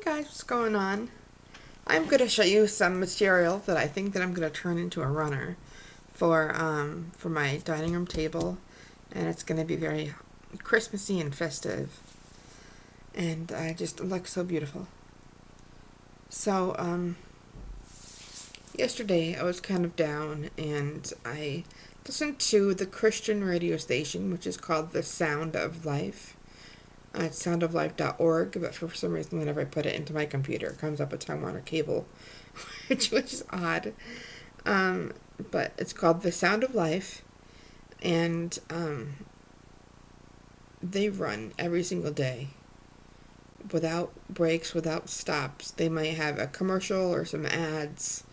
Guys, what's going on? I'm going to show you some material that I think that I'm going to turn into a runner for my dining room table, and it's going to be very Christmassy and festive, and it just looks so beautiful. So yesterday I was kind of down, and I listened to the Christian radio station, which is called The Sound of Life. It's soundoflife.org, but for some reason, whenever I put it into my computer, it comes up with Time Warner Cable, which is odd. But it's called The Sound of Life, and they run every single day, without breaks, without stops. They might have a commercial or some ads,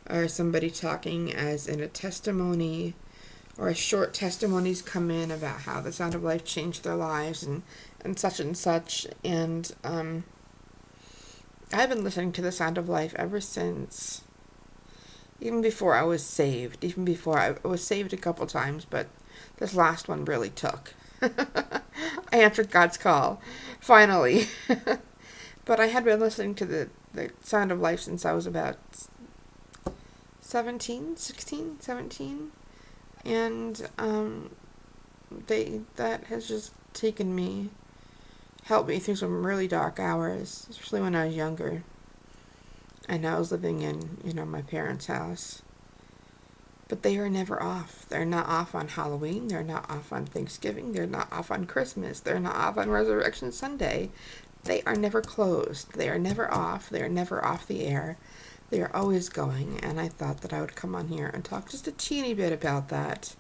or somebody talking as in a testimony, or short testimonies come in about how the Sound of Life changed their lives and such and such. And I've been listening to the Sound of Life ever since, even before I was saved. Even before I was saved a couple times, but this last one really took. I answered God's call, finally. But I had been listening to the Sound of Life since I was about 17. And that has just helped me through some really dark hours, especially when I was younger. And I was living in, my parents' house. But they are never off. They're not off on Halloween. They're not off on Thanksgiving. They're not off on Christmas. They're not off on Resurrection Sunday. They are never closed. They are never off. They are never off the air. They are always going, and I thought that I would come on here and talk just a teeny bit about that,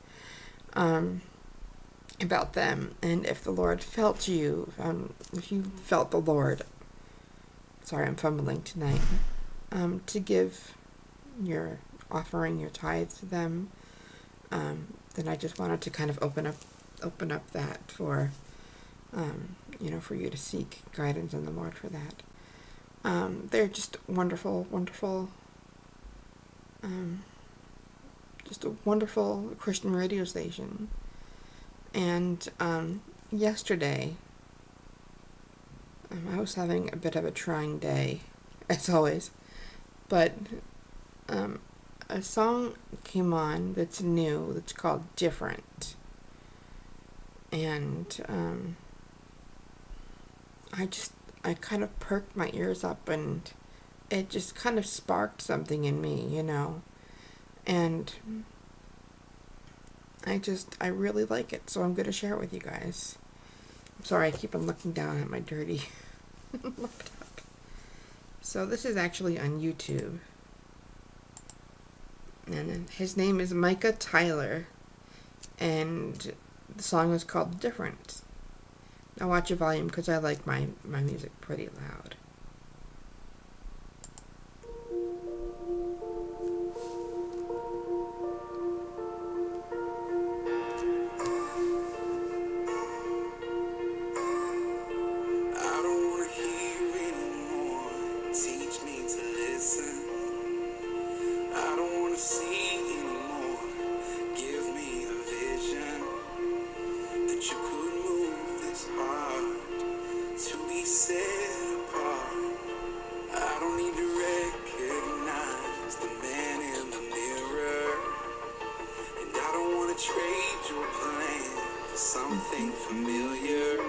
about them, and if the Lord felt you, if you felt the Lord, sorry, I'm fumbling tonight, to give your offering, your tithe to them, then I just wanted to kind of open up that for, for you to seek guidance in the Lord for that. They're just wonderful, just a wonderful Christian radio station. And yesterday, I was having a bit of a trying day, as always. But a song came on that's new, that's called Different. And I kind of perked my ears up, and it just kind of sparked something in me, and I really like it, so I'm going to share it with you guys. I'm sorry, I keep on looking down at my dirty laptop. So this is actually on YouTube, and his name is Micah Tyler, and the song is called Different. Now watch your volume, because I like my music pretty loud. I don't want to hear anymore. Teach me to listen. I don't want to see anymore. Give me a vision that you could move this heart to be set apart. I don't need to recognize the man in the mirror, and I don't want to trade your plan for something familiar.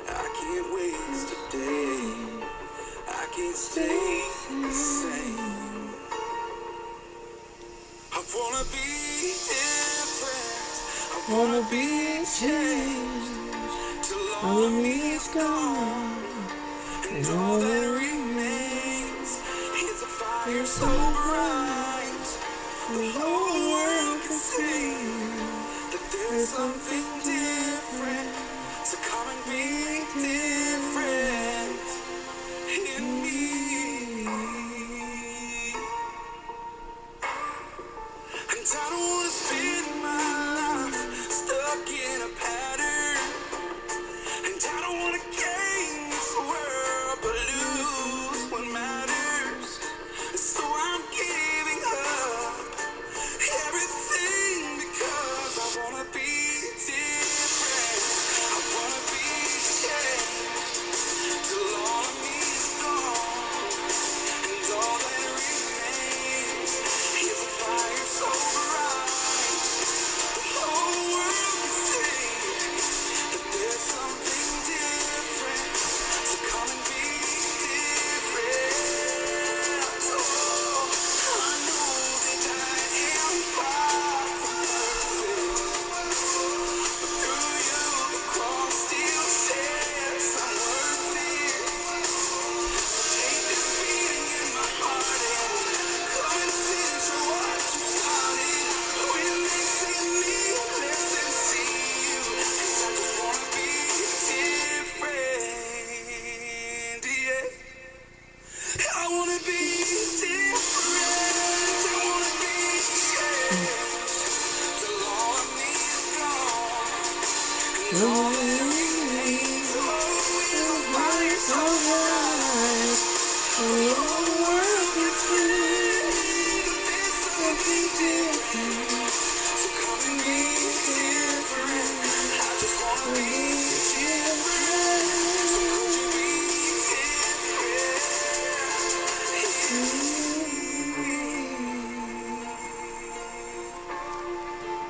I can't waste a day. I can't stay the same. I wanna be different. I wanna be changed till all of me is gone, and all that remains is a fire so bright the whole world can see that there's something different. So come and be different in me. And I don't want to spend my life stuck in a pattern. And I don't want to gain this world but lose what matters. So I'm giving up everything because I want to be different.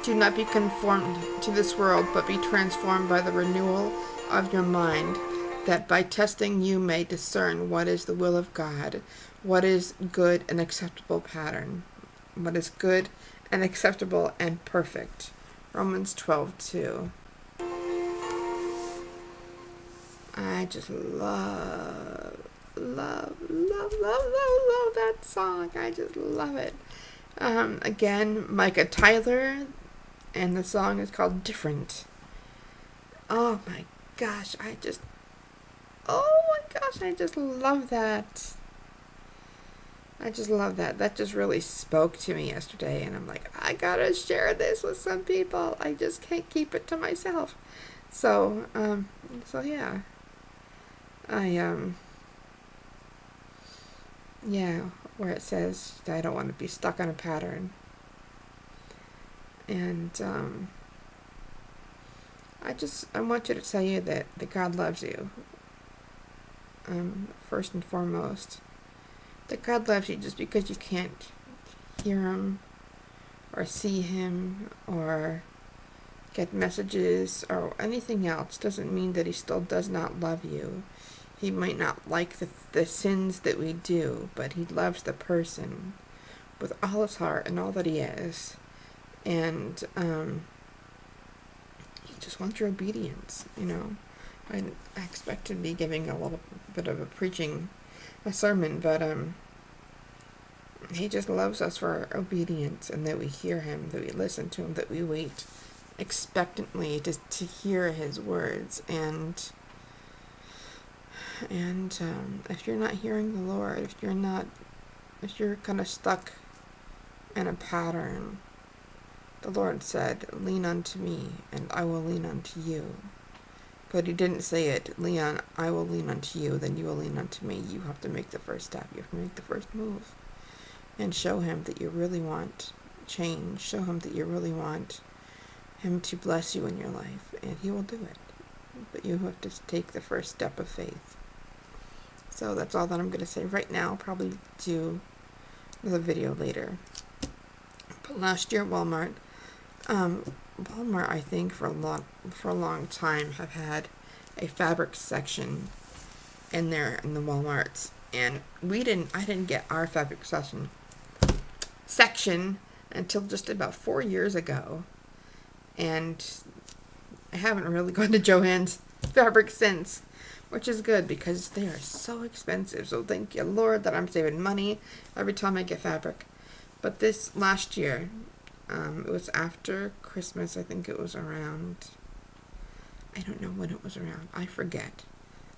Do not be conformed to this world, but be transformed by the renewal of your mind, that by testing you may discern what is the will of God, what is good and acceptable pattern, what is good and acceptable and perfect. Romans 12:2. I just love that song. I just love it. Again, Micah Tyler, and the song is called Different. Oh my gosh, I just love that. I just love that. That just really spoke to me yesterday, and I'm like, I gotta share this with some people. I just can't keep it to myself. So yeah. Where it says I don't want to be stuck on a pattern. And I want you to tell you that God loves you. First and foremost. That God loves you just because you can't hear him or see him or get messages or anything else doesn't mean that he still does not love you. He might not like the sins that we do, but he loves the person with all his heart and all that he is. And he just wants your obedience, I expect to be giving a little bit of a sermon, but he just loves us for our obedience and that we hear him, that we listen to him, that we wait expectantly to hear his words. And if you're not hearing the Lord, if you're kind of stuck in a pattern, the Lord said, lean unto me and I will lean unto you. But he didn't say it, Leon, I will lean unto you, then you will lean unto me. You have to make the first step. You have to make the first move. And show him that you really want change. Show him that you really want him to bless you in your life. And he will do it. But you have to take the first step of faith. So that's all that I'm going to say right now. I'll probably do another video later. But last year, Walmart, I think for a long time have had a fabric section in there in the Walmarts, and I didn't get our fabric section until just about 4 years ago, and I haven't really gone to Joann's fabric since, which is good because they are so expensive. So thank you, Lord, that I'm saving money every time I get fabric. But this last year, it was after Christmas. I think it was around, I don't know when it was around. I forget.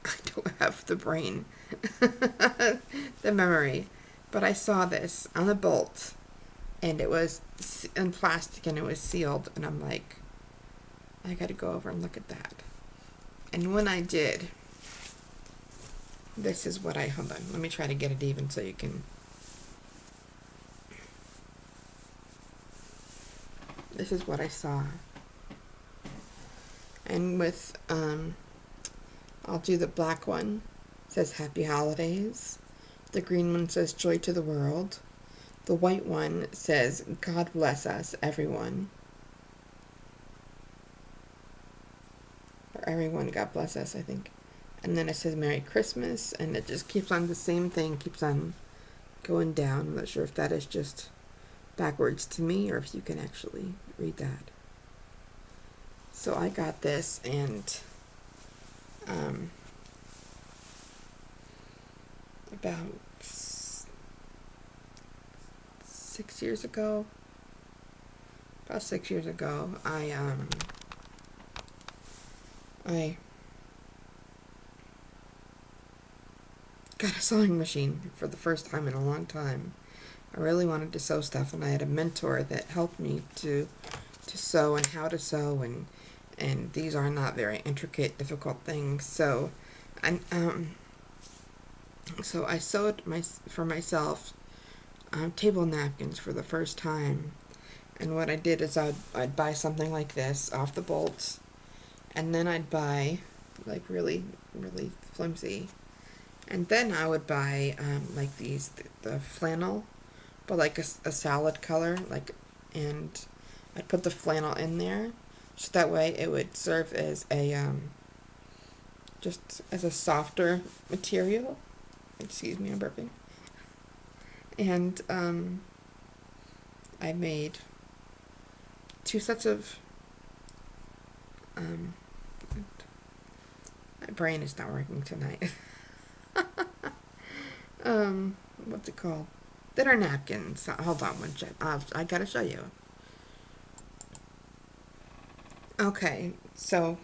I don't have the brain, the memory. But I saw this on the bolt, and it was in plastic, and it was sealed. And I'm like, I got to go over and look at that. And when I did, this is what hold on, let me try to get it even so you can. This is what I saw. And with, I'll do the black one. It says Happy Holidays. The green one says Joy to the World. The white one says God bless us, everyone. Or everyone, God bless us, I think. And then it says Merry Christmas, and it just keeps on, the same thing keeps on going down. I'm not sure if that is just backwards to me or if you can actually read that. So I got this, and about 6 years ago, I got a sewing machine for the first time in a long time. I really wanted to sew stuff, and I had a mentor that helped me to sew and how to sew, and these are not very intricate, difficult things. So, so I sewed for myself table napkins for the first time. And what I did is I'd buy something like this off the bolts, and then I'd buy like really, really flimsy, and then I would buy like these the flannel, but like a salad color, and I'd put the flannel in there, so that way it would serve as a just as a softer material. Excuse me, I'm burping. And I made 2 sets of my brain is not working tonight. What's it called? Dinner napkins. Hold on one second. I gotta show you. Okay, so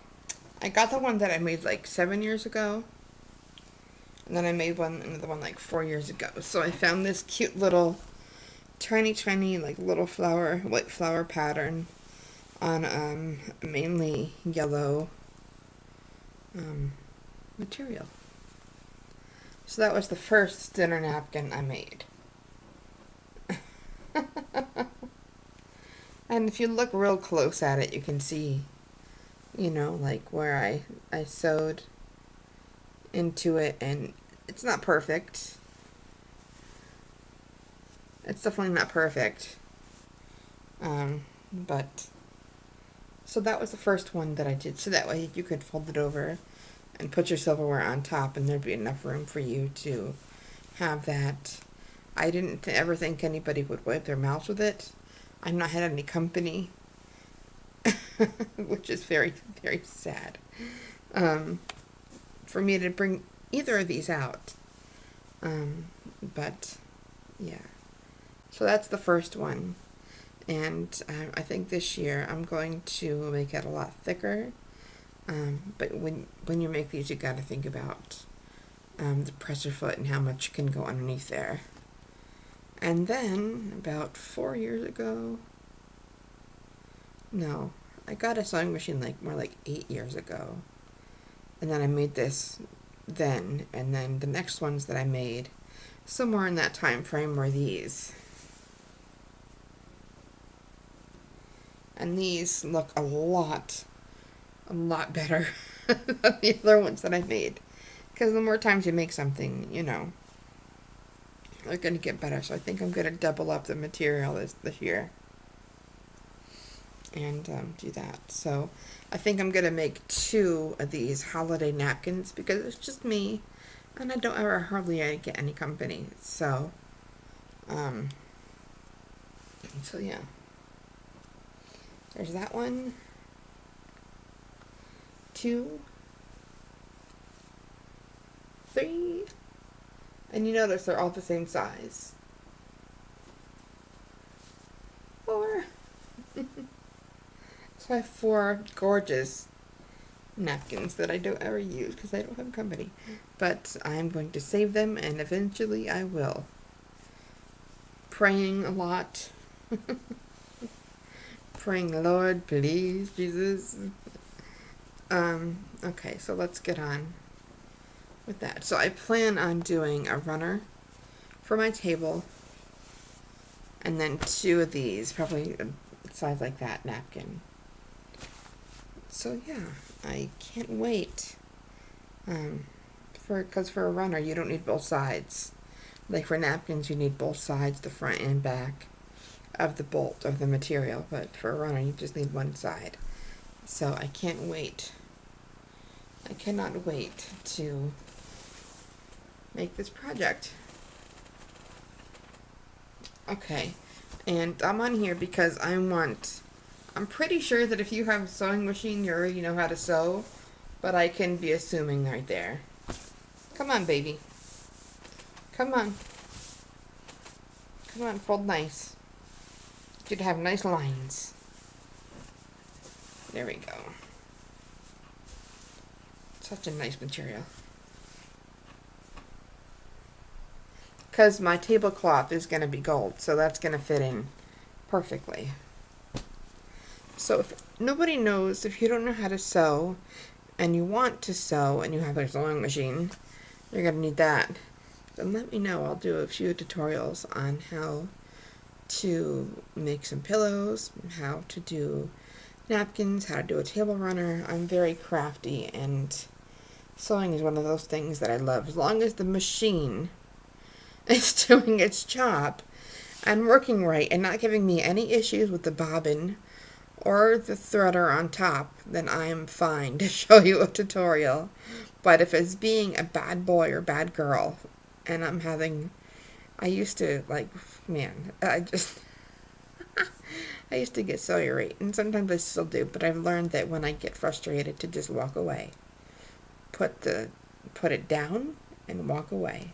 I got the one that I made like 7 years ago. And then I made another one like 4 years ago. So I found this cute little, tiny, like little white flower pattern on mainly yellow material. So that was the first dinner napkin I made. And if you look real close at it, you can see, like where I sewed into it, and it's not perfect. It's definitely not perfect. But, so that was the first one that I did, so that way you could fold it over and put your silverware on top, and there'd be enough room for you to have that. I didn't ever think anybody would wipe their mouths with it. I've not had any company, which is very, very sad, for me to bring either of these out. But, yeah. So that's the first one. And I think this year I'm going to make it a lot thicker. But when you make these, you got to think about the presser foot and how much can go underneath there. And then about 4 years ago, no, I got a sewing machine more like 8 years ago. And then I made this then, and then the next ones that I made somewhere in that time frame were these. And these look a lot better than the other ones that I made. Because the more times you make something, they're going to get better. So I think I'm going to double up the material this year. And do that. So I think I'm going to make 2 of these holiday napkins because it's just me. And I don't ever hardly get any company. So yeah. There's that one. 2, 3, and you notice they're all the same size. 4. So I have 4 gorgeous napkins that I don't ever use because I don't have company. But I'm going to save them, and eventually I will. Praying a lot. Praying, Lord, please, Jesus. Okay, so let's get on with that. So I plan on doing a runner for my table, and then 2 of these, probably a size like that, napkin. So yeah, I can't wait. Because for a runner, you don't need both sides. Like for napkins, you need both sides, the front and back of the bolt of the material, but for a runner, you just need one side. So I can't wait. I cannot wait to make this project. Okay, and I'm on here because I'm pretty sure that if you have a sewing machine, you already know how to sew, but I can be assuming right there. Come on, baby. Come on. Come on, fold nice. You should have nice lines. There we go. Such a nice material. Because my tablecloth is going to be gold, so that's going to fit in perfectly. So if nobody knows, if you don't know how to sew, and you want to sew, and you have a sewing machine, you're going to need that. Then let me know. I'll do a few tutorials on how to make some pillows, how to do napkins, how to do a table runner. I'm very crafty, and sewing is one of those things that I love. As long as the machine is doing its job and working right and not giving me any issues with the bobbin or the threader on top, then I am fine to show you a tutorial. But if it's being a bad boy or bad girl, and I used to, like, man, I used to get so irate, and sometimes I still do, but I've learned that when I get frustrated to just walk away. Put it down and walk away.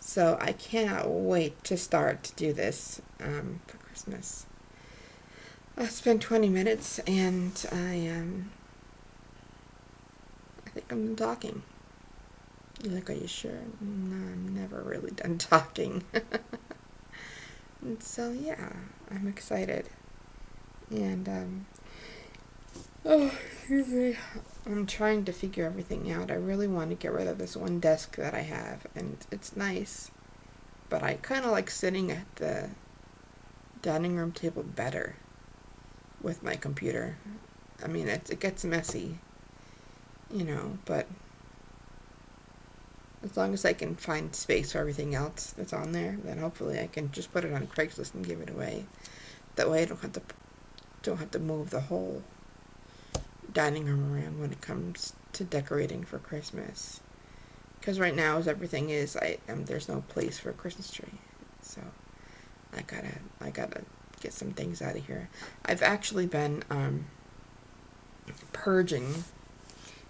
So I cannot wait to start to do this for Christmas. I spent 20 minutes and I think I'm done talking. You're like, are you sure? No, I'm never really done talking. And so yeah, I'm excited. And oh, excuse me. I'm trying to figure everything out. I really want to get rid of this one desk that I have, and it's nice, but I kind of like sitting at the dining room table better with my computer. I mean, it gets messy, but as long as I can find space for everything else that's on there, then hopefully I can just put it on Craigslist and give it away. That way I don't have to move the whole dining room around when it comes to decorating for Christmas. Because right now, as everything is, there's no place for a Christmas tree, so I gotta get some things out of here. I've actually been purging,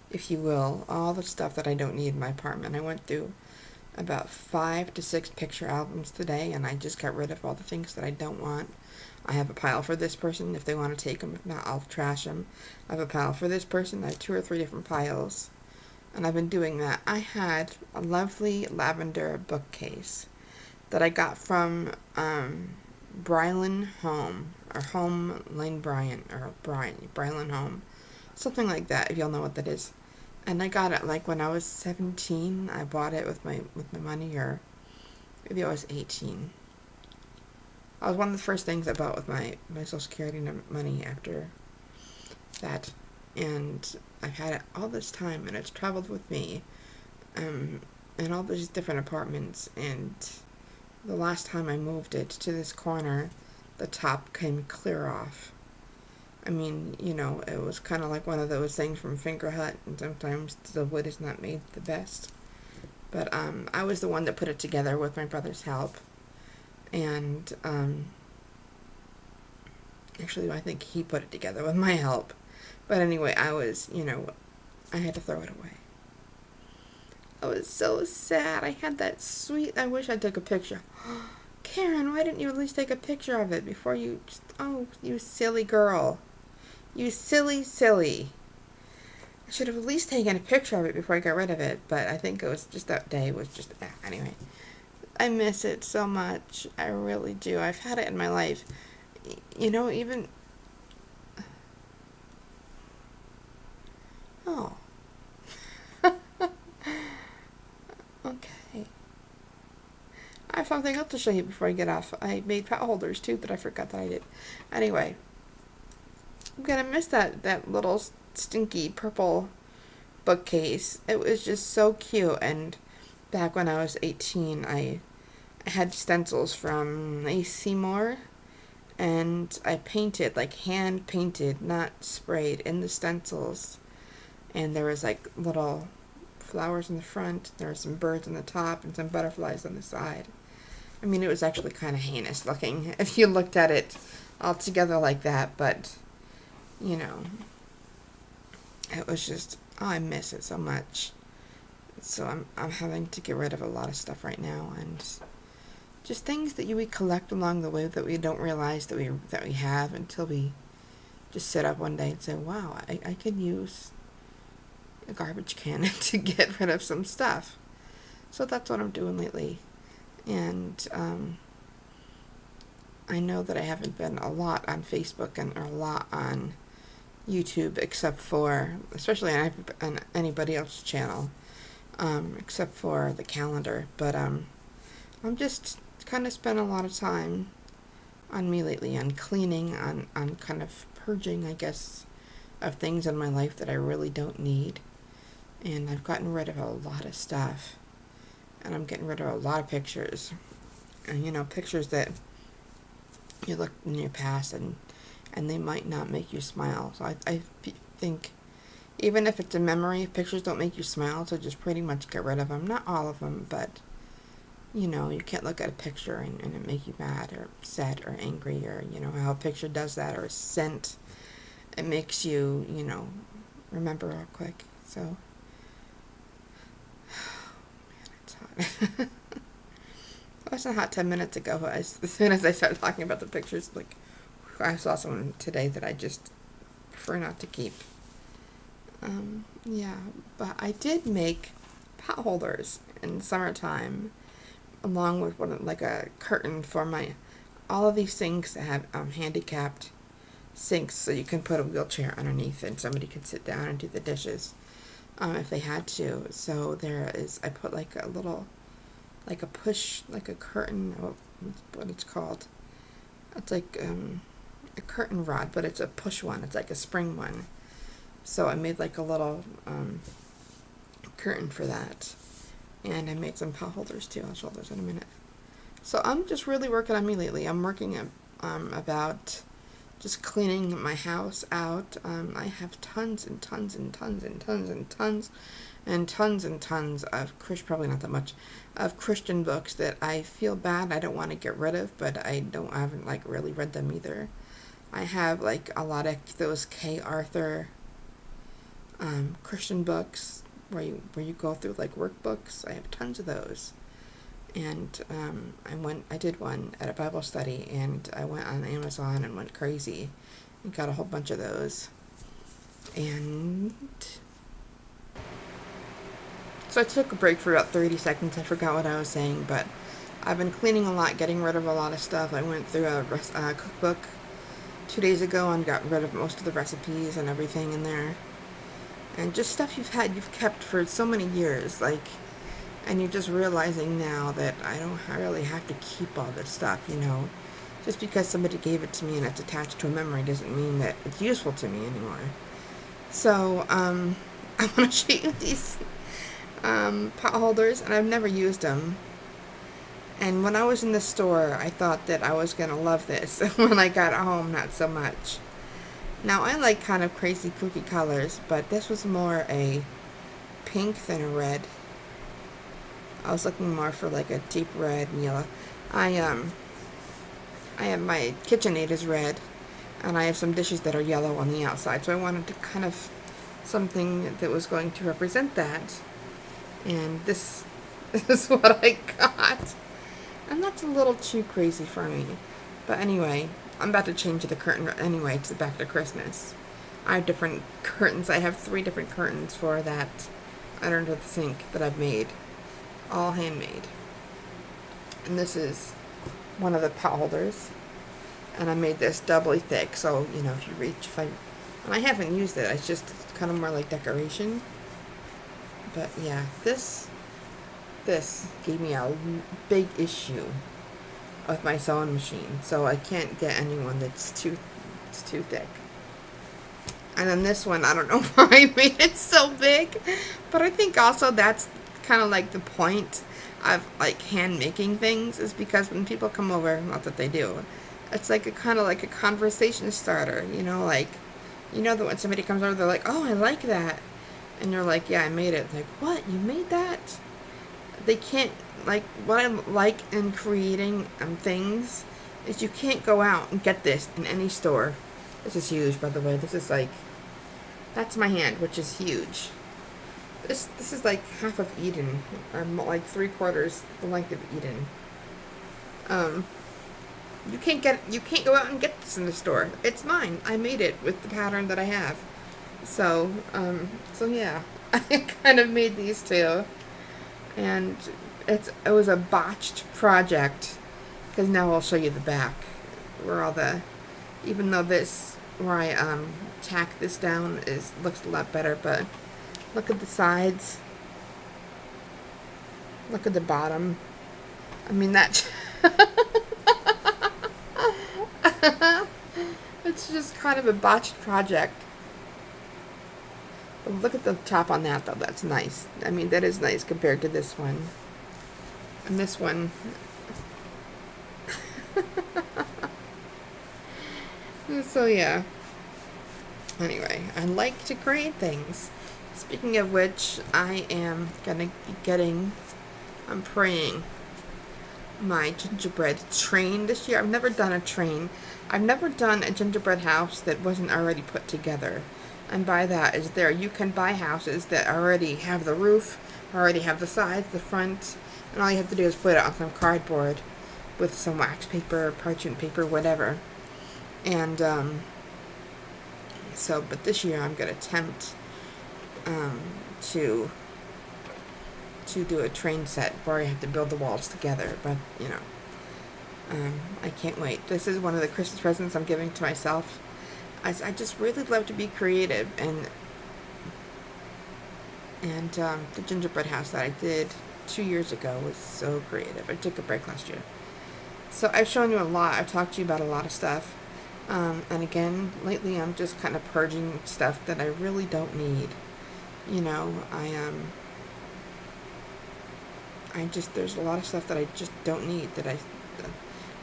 if you will, all the stuff that I don't need in my apartment. I went through about 5 to 6 picture albums today, and I just got rid of all the things that I don't want. I have a pile for this person if they want to take them. If not, I'll trash them. I have a pile for this person. I have 2 or 3 different piles. And I've been doing that. I had a lovely lavender bookcase that I got from Brylan Home. Or Home Lane Bryan. Or Brylan Home. Something like that, if y'all know what that is. And I got it like when I was 17. I bought it with my money, or maybe I was 18. I was one of the first things I bought with my Social Security money after that. And I've had it all this time, and it's traveled with me in all these different apartments. And the last time I moved it to this corner, the top came clear off. I mean, it was kind of like one of those things from Finger Hut, and sometimes the wood is not made the best. But I was the one that put it together with my brother's help. And actually, I think he put it together with my help. But anyway, I had to throw it away. I was so sad. I had that sweet, I wish I took a picture. Karen, why didn't you at least take a picture of it before you you silly girl. You silly. I should have at least taken a picture of it before I got rid of it, but I think it was just that day was just, anyway. I miss it so much. I really do. I've had it in my life. Even... Oh. Okay. I have something else to show you before I get off. I made pot holders too, but I forgot that I did. Anyway. I'm gonna miss that little stinky purple bookcase. It was just so cute, and back when I was 18, I had stencils from A. Seymour, and I painted, like hand painted, not sprayed, in the stencils. And there was like little flowers in the front, there were some birds on the top, and some butterflies on the side. I mean, it was actually kind of heinous looking if you looked at it all together like that, but it was just, I miss it so much. So I'm having to get rid of a lot of stuff right now, and just things that we collect along the way that we don't realize that we have until we just sit up one day and say, wow, I could use a garbage can to get rid of some stuff. So that's what I'm doing lately. And I know that I haven't been a lot on Facebook and a lot on YouTube, except for, especially on anybody else's channel, except for the calendar. But I'm just kind of spent a lot of time on me lately, on cleaning, on kind of purging, I guess, of things in my life that I really don't need. And I've gotten rid of a lot of stuff. And I'm getting rid of a lot of pictures. And, pictures that you look in your past and and they might not make you smile. So I think even if it's a memory, pictures don't make you smile, so just pretty much get rid of them. Not all of them, but you know, you can't look at a picture and it make you mad or upset or angry, or you know how a picture does that, or a scent. It makes you, you know, remember real quick. So, man, it's hot. It wasn't hot 10 minutes ago. As soon as I started talking about the pictures, like, I saw someone today that I just prefer not to keep. Yeah, but I did make pot holders in summertime, along with like a curtain for all of these sinks that have handicapped sinks, so you can put a wheelchair underneath and somebody could sit down and do the dishes if they had to. So I put like a little, like a push, like a curtain, what it's called. It's like a curtain rod, but it's a push one. It's like a spring one. So I made like a little curtain for that. And I made some pot holders too. I'll show those in a minute. So I'm just really working on me lately. I'm working about just cleaning my house out. I have tons and tons and tons and tons and tons and tons and tons of probably not that much of Christian books that I feel bad I don't want to get rid of, but I haven't like really read them either. I have like a lot of those K. Arthur Christian books where you go through like workbooks. I have tons of those. And I did one at a Bible study, and I went on Amazon and went crazy and got a whole bunch of those. And so I took a break for about 30 seconds. I forgot what I was saying, but I've been cleaning a lot, getting rid of a lot of stuff. I went through a cookbook 2 days ago and got rid of most of the recipes and everything in there. And just stuff you've kept for so many years, like, and you're just realizing now that I don't really have to keep all this stuff, you know. Just because somebody gave it to me and it's attached to a memory doesn't mean that it's useful to me anymore. So, I want to show you these pot holders, and I've never used them. And when I was in the store, I thought that I was going to love this. When I got home, not so much. Now, I like kind of crazy, kooky colors, but this was more a pink than a red. I was looking more for like a deep red and yellow. I have my KitchenAid is red, and I have some dishes that are yellow on the outside. So I wanted to kind of something that was going to represent that. And this is what I got. And that's a little too crazy for me. But anyway, I'm about to change the curtain anyway to back to Christmas. I have different curtains. I have 3 different curtains for that under the sink that I've made. All handmade. And this is one of the pot holders. And I made this doubly thick, so, you know, if you reach, and I haven't used it, it's just kind of more like decoration. But yeah, this gave me a big issue with my sewing machine, so I can't get anyone it's too thick. And then this one, I don't know why I made it so big, but I think also that's kind of like the point of like hand making things, is because when people come over, not that they do, it's like a kind of like a conversation starter, you know, like, you know that when somebody comes over, they're like, oh, I like that, and you're like, yeah, I made it. Like, what, you made that? They can't, like, what I like in creating things is you can't go out and get this in any store. This is huge, by the way. This is like, that's my hand, which is huge. This is like half of Eden, or like 3/4 the length of Eden. You can't go out and get this in the store. It's mine. I made it with the pattern that I have. So yeah, I kind of made these two, and it was a botched project, because now I'll show you the back, where all even though where I tack this down looks a lot better, but look at the sides. Look at the bottom. I mean, that it's just kind of a botched project. But look at the top on that, though. That's nice. I mean, that is nice compared to this one. And this one. So yeah. Anyway, I like to create things. Speaking of which, I am gonna be I'm praying my gingerbread train this year. I've never done a train. I've never done a gingerbread house that wasn't already put together. And by that is you can buy houses that already have the roof, already have the sides, the front, and all you have to do is put it on some cardboard with some wax paper, parchment paper, whatever. And but this year I'm gonna attempt to do a train set where I have to build the walls together. But I can't wait. This is one of the Christmas presents I'm giving to myself. I just really love to be creative, and the gingerbread house that I did 2 years ago was so creative. I took a break last year. So I've shown you a lot. I've talked to you about a lot of stuff. And again, lately I'm just kind of purging stuff that I really don't need. There's a lot of stuff that I just don't need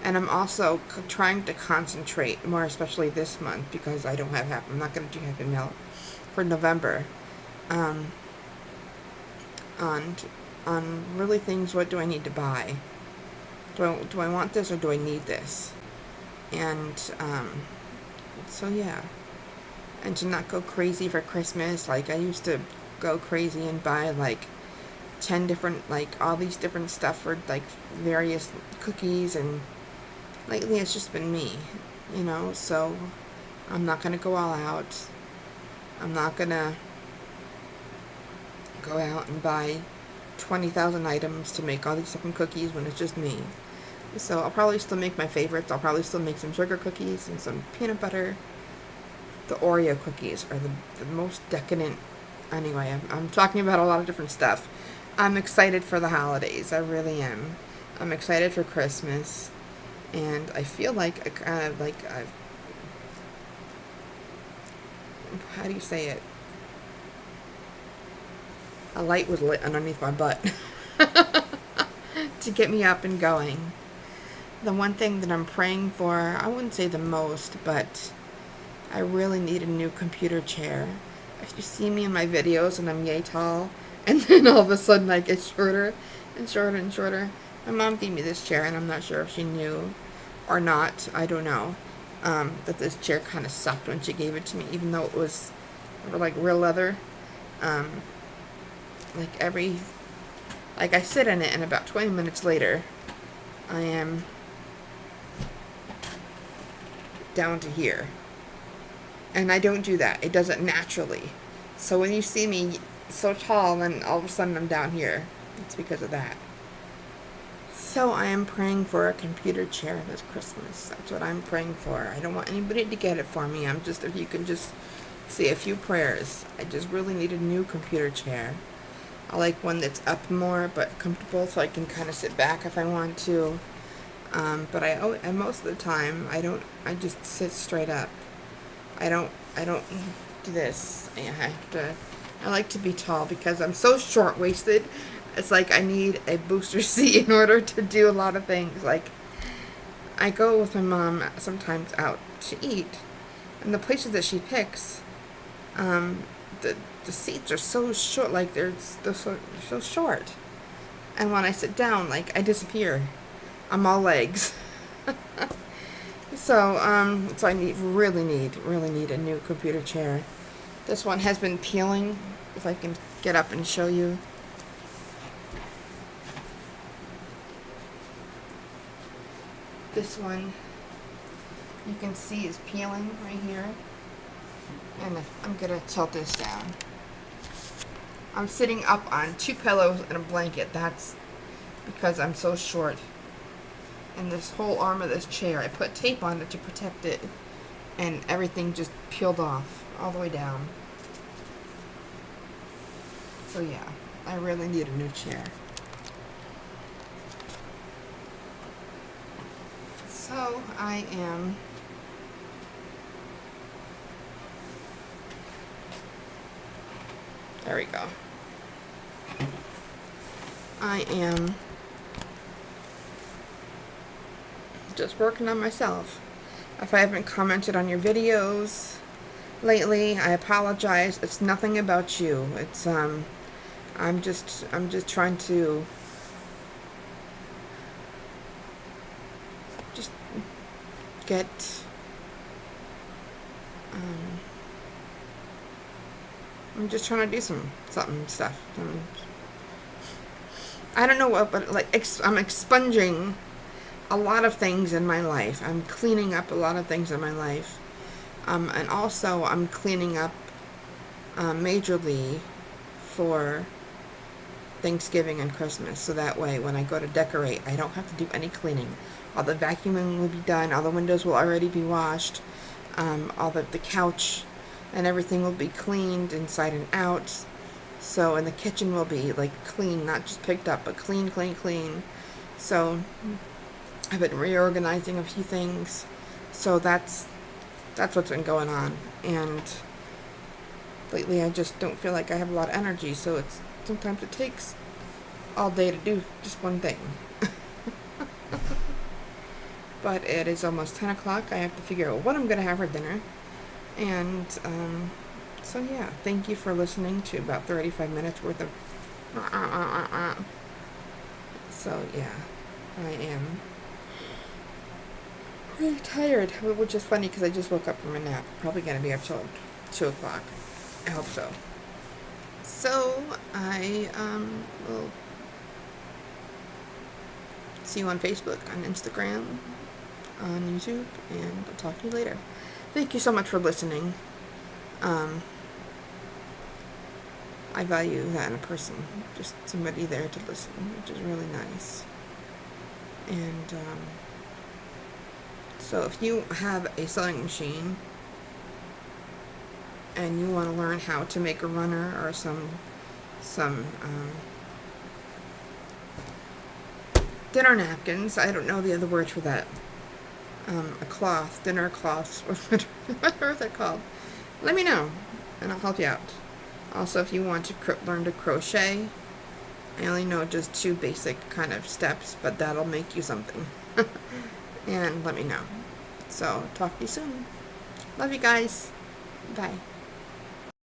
and I'm also trying to concentrate more, especially this month, because I'm not going to do Happy Meal for November. On really things, what do I need to buy? Do I want this or do I need this? And so yeah, and to not go crazy for Christmas. Like I used to go crazy and buy like 10 different, like all these different stuff for like various cookies, and lately it's just been me, so I'm not gonna go all out. I'm not gonna go out and buy 20,000 items to make all these different cookies when it's just me. So I'll probably still make my favorites. I'll probably still make some sugar cookies and some peanut butter. The Oreo cookies are the most decadent. Anyway, I'm talking about a lot of different stuff. I'm excited for the holidays. I really am. I'm excited for Christmas. And I feel like I kind of like how do you say it? A light was lit underneath my butt to get me up and going. The one thing that I'm praying for, I wouldn't say the most, but I really need a new computer chair. If you see me in my videos and I'm yay tall, and then all of a sudden I get shorter and shorter and shorter. My mom gave me this chair, and I'm not sure if she knew or not. I don't know. That this chair kind of sucked when she gave it to me, even though it was like real leather. I sit in it, and about 20 minutes later, I am down to here. And I don't do that. It does it naturally. So when you see me so tall, and all of a sudden I'm down here, it's because of that. So I am praying for a computer chair this Christmas. That's what I'm praying for. I don't want anybody to get it for me. If you can just say a few prayers. I just really need a new computer chair. I like one that's up more but comfortable, so I can kind of sit back if I want to. But and most of the time I just sit straight up. I don't do this. I like to be tall because I'm so short-waisted. It's like I need a booster seat in order to do a lot of things. Like I go with my mom sometimes out to eat, and the places that she picks, the seats are so short, like they're so short. And when I sit down, like I disappear. I'm all legs. So I really need a new computer chair. This one has been peeling. If I can get up and show you. This one, you can see is peeling right here. And I'm gonna tilt this down. I'm sitting up on 2 pillows and a blanket. That's because I'm so short. And this whole arm of this chair, I put tape on it to protect it, and everything just peeled off all the way down. So yeah, I really need a new chair. So I am there we go. I am just working on myself. If I haven't commented on your videos lately, I apologize. It's nothing about you. It's I'm just trying to just get I'm just trying to do something stuff. I don't know what, but like I'm expunging a lot of things in my life. I'm cleaning up a lot of things in my life, and also I'm cleaning up majorly for Thanksgiving and Christmas. So that way, when I go to decorate, I don't have to do any cleaning. All the vacuuming will be done. All the windows will already be washed. All the couch and everything will be cleaned inside and out. So, and the kitchen will be like clean, not just picked up, but clean, clean, clean. So, I've been reorganizing a few things. So that's what's been going on. And lately, I just don't feel like I have a lot of energy. So sometimes it takes all day to do just one thing. But it is almost 10 o'clock. I have to figure out what I'm going to have for dinner. And, so yeah, thank you for listening to about 35 minutes worth of So yeah, I am really tired, which is funny because I just woke up from a nap. Probably going to be up till 2 o'clock. I hope so. So I will see you on Facebook, on Instagram, on YouTube, and I'll talk to you later. Thank you so much for listening. I value that in a person, just somebody there to listen, which is really nice. And so if you have a sewing machine and you want to learn how to make a runner or some dinner napkins, I don't know the other word for that. A cloth, dinner cloths, whatever they're called. Let me know, and I'll help you out. Also, if you want to learn to crochet, I only know just 2 basic kind of steps, but that'll make you something. And let me know. So, talk to you soon. Love you guys. Bye.